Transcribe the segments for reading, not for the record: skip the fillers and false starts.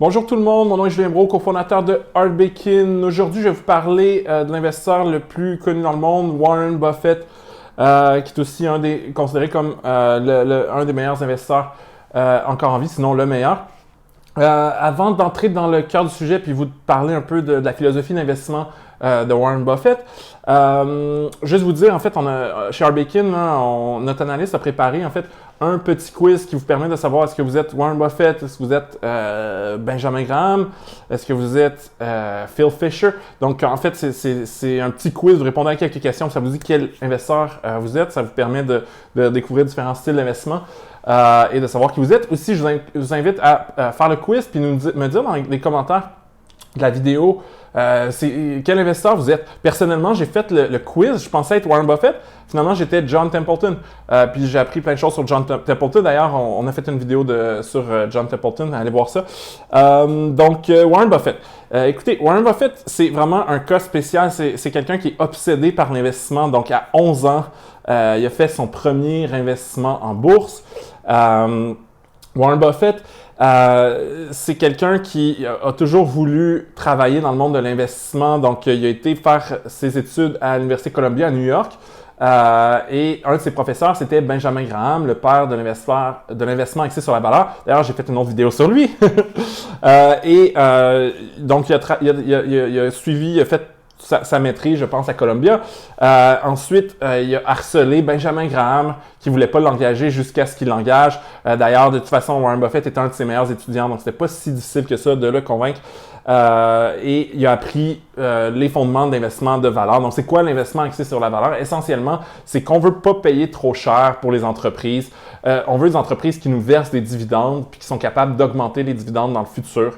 Bonjour tout le monde, mon nom est Julien Brault, cofondateur de Hardbacon. Aujourd'hui, je vais vous parler de l'investisseur le plus connu dans le monde, Warren Buffett, qui est aussi considéré comme un des meilleurs investisseurs encore en vie, sinon le meilleur. Avant d'entrer dans le cœur du sujet puis vous parler un peu de la philosophie d'investissement de Warren Buffett, juste vous dire, en fait, chez Hardbacon, notre analyste a préparé en fait un petit quiz qui vous permet de savoir est-ce que vous êtes Warren Buffett, est-ce que vous êtes Benjamin Graham, est-ce que vous êtes Phil Fisher. Donc, en fait, c'est un petit quiz, vous répondez à quelques questions, ça vous dit quel investisseur vous êtes, ça vous permet de découvrir différents styles d'investissement. Et de savoir qui vous êtes. Aussi, je vous invite à faire le quiz puis me dire dans les commentaires de la vidéo quel investisseur vous êtes. Personnellement, j'ai fait le quiz. Je pensais être Warren Buffett. Finalement, j'étais John Templeton. Puis j'ai appris plein de choses sur John Templeton. D'ailleurs, on a fait une vidéo sur John Templeton. Allez voir ça. Warren Buffett. Écoutez, Warren Buffett, c'est vraiment un cas spécial. C'est quelqu'un qui est obsédé par l'investissement. Donc, à 11 ans, il a fait son premier investissement en bourse. Warren Buffett, c'est quelqu'un qui a toujours voulu travailler dans le monde de l'investissement. Donc, il a été faire ses études à l'Université Columbia à New York. Et un de ses professeurs, c'était Benjamin Graham, le père de l'investissement axé sur la valeur. D'ailleurs, j'ai fait une autre vidéo sur lui. Donc, il a fait sa maîtrise, je pense, à Columbia. Ensuite, il a harcelé Benjamin Graham, qui ne voulait pas l'engager jusqu'à ce qu'il l'engage. D'ailleurs, de toute façon, Warren Buffett était un de ses meilleurs étudiants, donc c'était pas si difficile que ça de le convaincre. Et il a appris les fondements d'investissement de valeur. Donc, c'est quoi l'investissement axé sur la valeur? Essentiellement, c'est qu'on ne veut pas payer trop cher pour les entreprises. On veut des entreprises qui nous versent des dividendes puis qui sont capables d'augmenter les dividendes dans le futur.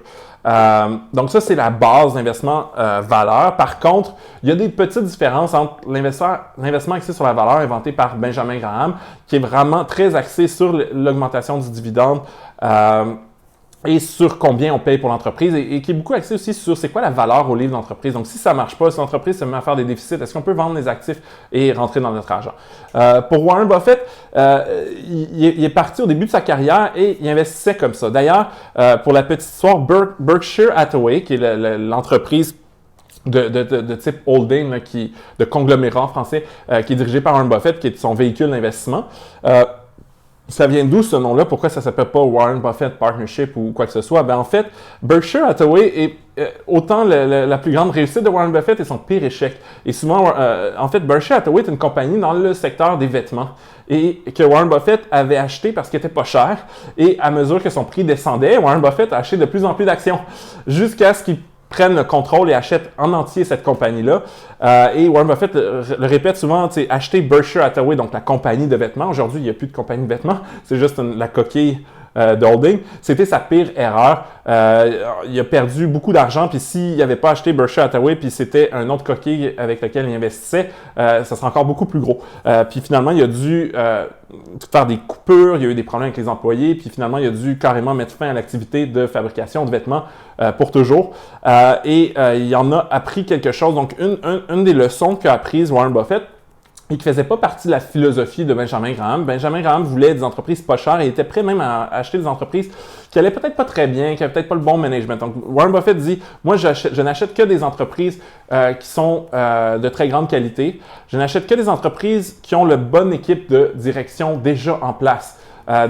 Donc ça, c'est la base d'investissement valeur. Par contre, il y a des petites différences entre l'investissement axé sur la valeur inventé par Benjamin Graham, qui est vraiment très axé sur l'augmentation du dividende et sur combien on paye pour l'entreprise et qui est beaucoup axé aussi sur c'est quoi la valeur au livre d'entreprise. Donc, si ça ne marche pas, si l'entreprise se met à faire des déficits, est-ce qu'on peut vendre les actifs et rentrer dans notre argent? Pour Warren Buffett, il est parti au début de sa carrière et il investissait comme ça. D'ailleurs, pour la petite histoire, Berkshire Hathaway, qui est l'entreprise de type holding, de conglomérat en français, qui est dirigé par Warren Buffett, qui est son véhicule d'investissement. Ça vient d'où ce nom-là? Pourquoi ça ne s'appelle pas Warren Buffett Partnership ou quoi que ce soit? Ben, en fait, Berkshire Hathaway est autant la plus grande réussite de Warren Buffett et son pire échec. Et souvent, en fait, Berkshire Hathaway est une compagnie dans le secteur des vêtements et que Warren Buffett avait acheté parce qu'il était pas cher. Et à mesure que son prix descendait, Warren Buffett a acheté de plus en plus d'actions jusqu'à ce qu'il prennent le contrôle et achètent en entier cette compagnie-là. Et Warren Buffett le répète souvent, acheter Berkshire Hathaway, donc la compagnie de vêtements. Aujourd'hui, il n'y a plus de compagnie de vêtements, c'est juste la coquille de holding. C'était sa pire erreur. Il a perdu beaucoup d'argent, puis s'il n'avait pas acheté Berkshire Hathaway, puis c'était un autre coquille avec lequel il investissait, ça serait encore beaucoup plus gros. Puis finalement, il a dû faire des coupures, il y a eu des problèmes avec les employés, puis finalement, il a dû carrément mettre fin à l'activité de fabrication de vêtements pour toujours. Il en a appris quelque chose. Donc, une des leçons qu'a apprises Warren Buffett, et qui ne faisait pas partie de la philosophie de Benjamin Graham. Benjamin Graham voulait des entreprises pas chères et était prêt même à acheter des entreprises qui allaient peut-être pas très bien, qui n'avaient peut-être pas le bon management. Donc, Warren Buffett dit, moi, je n'achète que des entreprises qui sont de très grande qualité. Je n'achète que des entreprises qui ont la bonne équipe de direction déjà en place.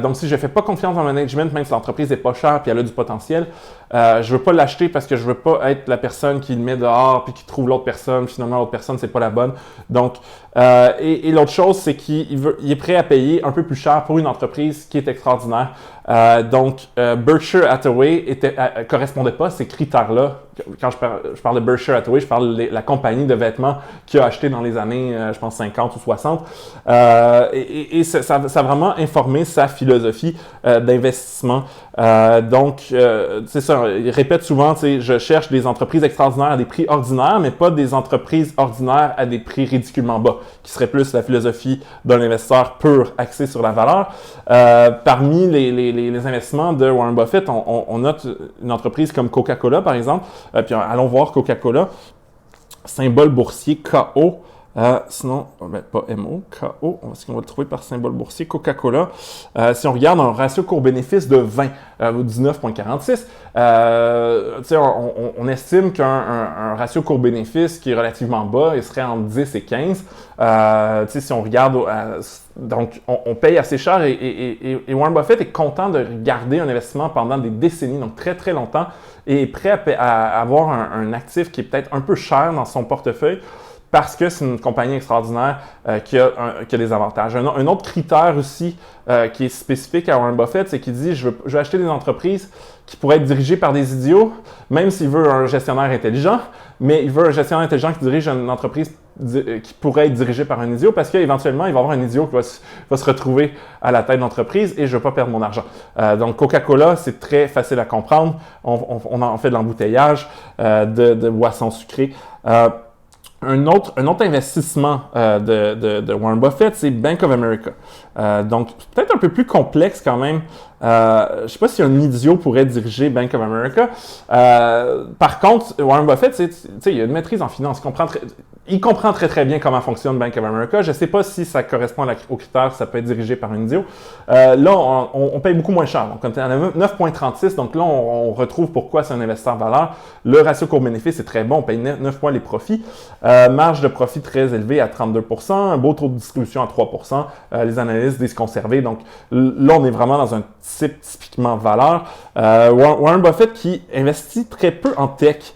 Donc, si je ne fais pas confiance dans le management, même si l'entreprise n'est pas chère et elle a du potentiel, je ne veux pas l'acheter parce que je ne veux pas être la personne qui le met dehors puis qui trouve l'autre personne. Finalement, l'autre personne, ce n'est pas la bonne. Donc, l'autre chose, c'est qu'il est prêt à payer un peu plus cher pour une entreprise qui est extraordinaire. Berkshire Hathaway correspondait pas à ces critères-là. Quand je parle de Berkshire Hathaway, je parle de la compagnie de vêtements qu'il a acheté dans les années, je pense, 50 ou 60. Ça a vraiment informé sa philosophie d'investissement. C'est ça, il répète souvent, je cherche des entreprises extraordinaires à des prix ordinaires, mais pas des entreprises ordinaires à des prix ridiculement bas, qui serait plus la philosophie d'un investisseur pur axé sur la valeur. Parmi les investissements de Warren Buffett, on note une entreprise comme Coca-Cola, par exemple. Puis allons voir Coca-Cola, symbole boursier KO. Sinon, ben, pas MO, KO, est-ce qu'on va le trouver par symbole boursier? Coca-Cola. Si on regarde un ratio court-bénéfice de 20 ou 19,46, on estime qu'un ratio court-bénéfice qui est relativement bas, il serait entre 10 et 15. Si on regarde, donc on paye assez cher et Warren Buffett est content de garder un investissement pendant des décennies, donc très très longtemps, et est prêt à avoir un actif qui est peut-être un peu cher dans son portefeuille, parce que c'est une compagnie extraordinaire qui a des avantages. Un autre critère aussi qui est spécifique à Warren Buffett, c'est qu'il dit je veux acheter des entreprises qui pourraient être dirigées par des idiots, même s'il veut un gestionnaire intelligent, mais il veut un gestionnaire intelligent qui dirige une entreprise qui pourrait être dirigée par un idiot, parce qu'éventuellement, il va y avoir un idiot qui va se retrouver à la tête de l'entreprise et je ne veux pas perdre mon argent. Donc, Coca-Cola, c'est très facile à comprendre. On en fait de l'embouteillage de boissons sucrées. Un autre investissement de Warren Buffett, c'est Bank of America. Donc, peut-être un peu plus complexe quand même. Je ne sais pas si un idiot pourrait diriger Bank of America. Par contre, Warren Buffett, il a une maîtrise en finance. Il comprend très très bien comment fonctionne Bank of America. Je ne sais pas si ça correspond aux critères, ça peut être dirigé par un idiot. Là, on paye beaucoup moins cher. Donc, on est à 9,36. Donc là, on retrouve pourquoi c'est un investisseur valeur. Le ratio court-bénéfice est très bon. On paye 9 fois les profits. Marge de profit très élevée à 32%. Un beau taux de distribution à 3%. Les analystes disent conserver. Donc là, on est vraiment dans un type typiquement valeur. Warren Buffett qui investit très peu en tech.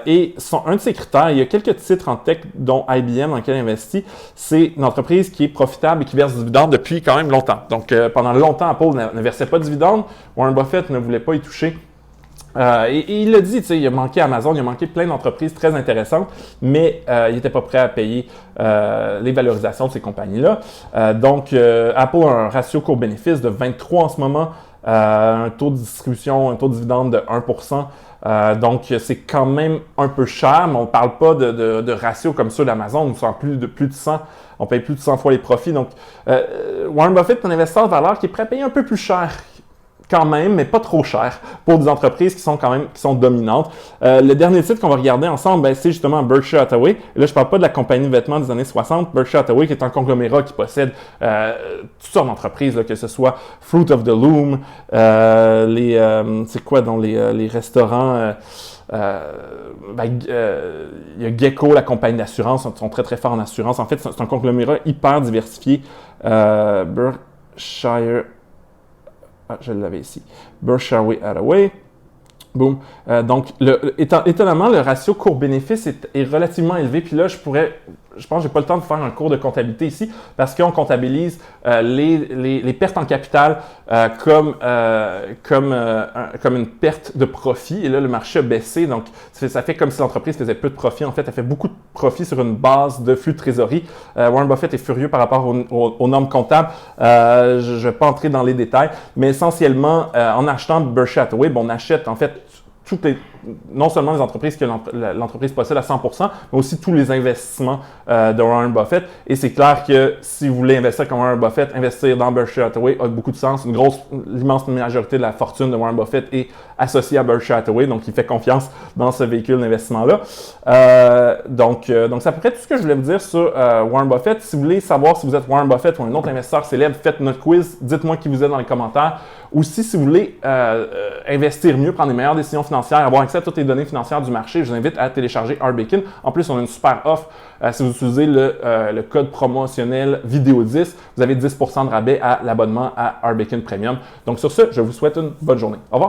Et un de ses critères, il y a quelques titres en tech, dont IBM, dans lequel il investit, c'est une entreprise qui est profitable et qui verse du dividende depuis quand même longtemps. Donc, pendant longtemps, Apple ne versait pas de dividende. Warren Buffett ne voulait pas y toucher. Et il l'a dit, il a manqué Amazon, il a manqué plein d'entreprises très intéressantes, mais il n'était pas prêt à payer les valorisations de ces compagnies-là. Donc, Apple a un ratio court-bénéfice de 23 en ce moment, un taux de distribution, un taux de dividende de 1%. Donc, c'est quand même un peu cher, mais on ne parle pas de ratio comme ceux d'Amazon, où c'est plus de 100. On paye plus de 100 fois les profits. Donc, Warren Buffett est un investisseur de valeur qui est prêt à payer un peu plus cher quand même, mais pas trop cher pour des entreprises qui sont dominantes. Le dernier titre qu'on va regarder ensemble, c'est justement Berkshire Hathaway. Et là, je ne parle pas de la compagnie de vêtements des années 60. Berkshire Hathaway, qui est un conglomérat qui possède toutes sortes d'entreprises, que ce soit Fruit of the Loom, c'est quoi dans les restaurants? Il y a Gecko, la compagnie d'assurance, ils sont très très forts en assurance. En fait, c'est un conglomérat hyper diversifié. Berkshire, je l'avais ici. Berkshire Hathaway. Boom. Donc, étonnamment, le ratio court-bénéfice est relativement élevé. Puis là, je pense que je n'ai pas le temps de faire un cours de comptabilité ici parce qu'on comptabilise les pertes en capital comme une perte de profit. Et là, le marché a baissé. Donc, ça fait comme si l'entreprise faisait peu de profit. En fait, elle fait beaucoup de profit sur une base de flux de trésorerie. Warren Buffett est furieux par rapport aux normes comptables. Je ne vais pas entrer dans les détails, mais essentiellement, en achetant Berkshire Hathaway, on achète en fait non seulement les entreprises que l'entreprise possède à 100%, mais aussi tous les investissements de Warren Buffett. Et c'est clair que si vous voulez investir comme Warren Buffett, investir dans Berkshire Hathaway a beaucoup de sens. L'immense majorité de la fortune de Warren Buffett est associée à Berkshire Hathaway, donc il fait confiance dans ce véhicule d'investissement-là. Donc, c'est à peu près tout ce que je voulais vous dire sur Warren Buffett. Si vous voulez savoir si vous êtes Warren Buffett ou un autre investisseur célèbre, faites notre quiz. Dites-moi qui vous êtes dans les commentaires. Aussi, si vous voulez investir mieux, prendre des meilleures décisions financières, avoir accès à toutes les données financières du marché, je vous invite à télécharger Arbacon. En plus, on a une super offre. Si vous utilisez le code promotionnel Vidéo10, vous avez 10% de rabais à l'abonnement à Arbacon Premium. Donc sur ce, je vous souhaite une bonne journée. Au revoir.